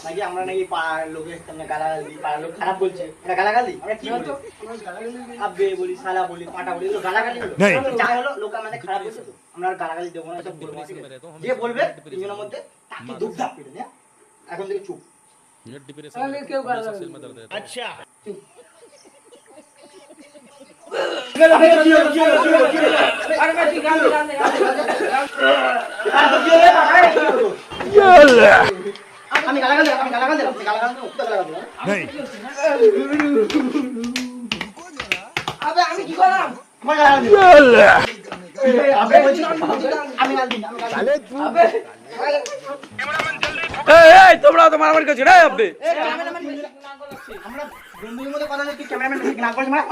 নাকি আমরা নাকি পাড়ার লোকের সামনে গালাগাল দিই, পাড়ার লোক খারাপ বলছে, এটা গালাগাল দিই? আমরা কি বলি? আব্বে বলি, শালা বলি, পাটা বলি, এগুলো গালাগালি হলো? যা হলো লোক আমাদের খারাপ বলছে তো, আমরা আর গালাগালি দেবো না, এসব বলবো না, ঠিক আছে? যে বলবে তিনজনের মধ্যে তাকে দুধ ধাপ করে দেয়। এখন থেকে চুপ। अच्छा আমি গালাগাল দিলাম, আমি গালাগাল দিলাম, আপনি গালাগাল দিলাম, উত্তর গালাগাল দিলাম। আবে আমি কি করলাম? আমার গালাগাল দিলাম। আবে বলছি, আমি গাল দিই, আমি গাল দিই। আবে এই তোমরা তো মারামারি করছো রে আব্বে। আমরা বন্ধুদের মধ্যে কথা বলছি, ক্যামেরাম্যান ঠিক না করিস, মার।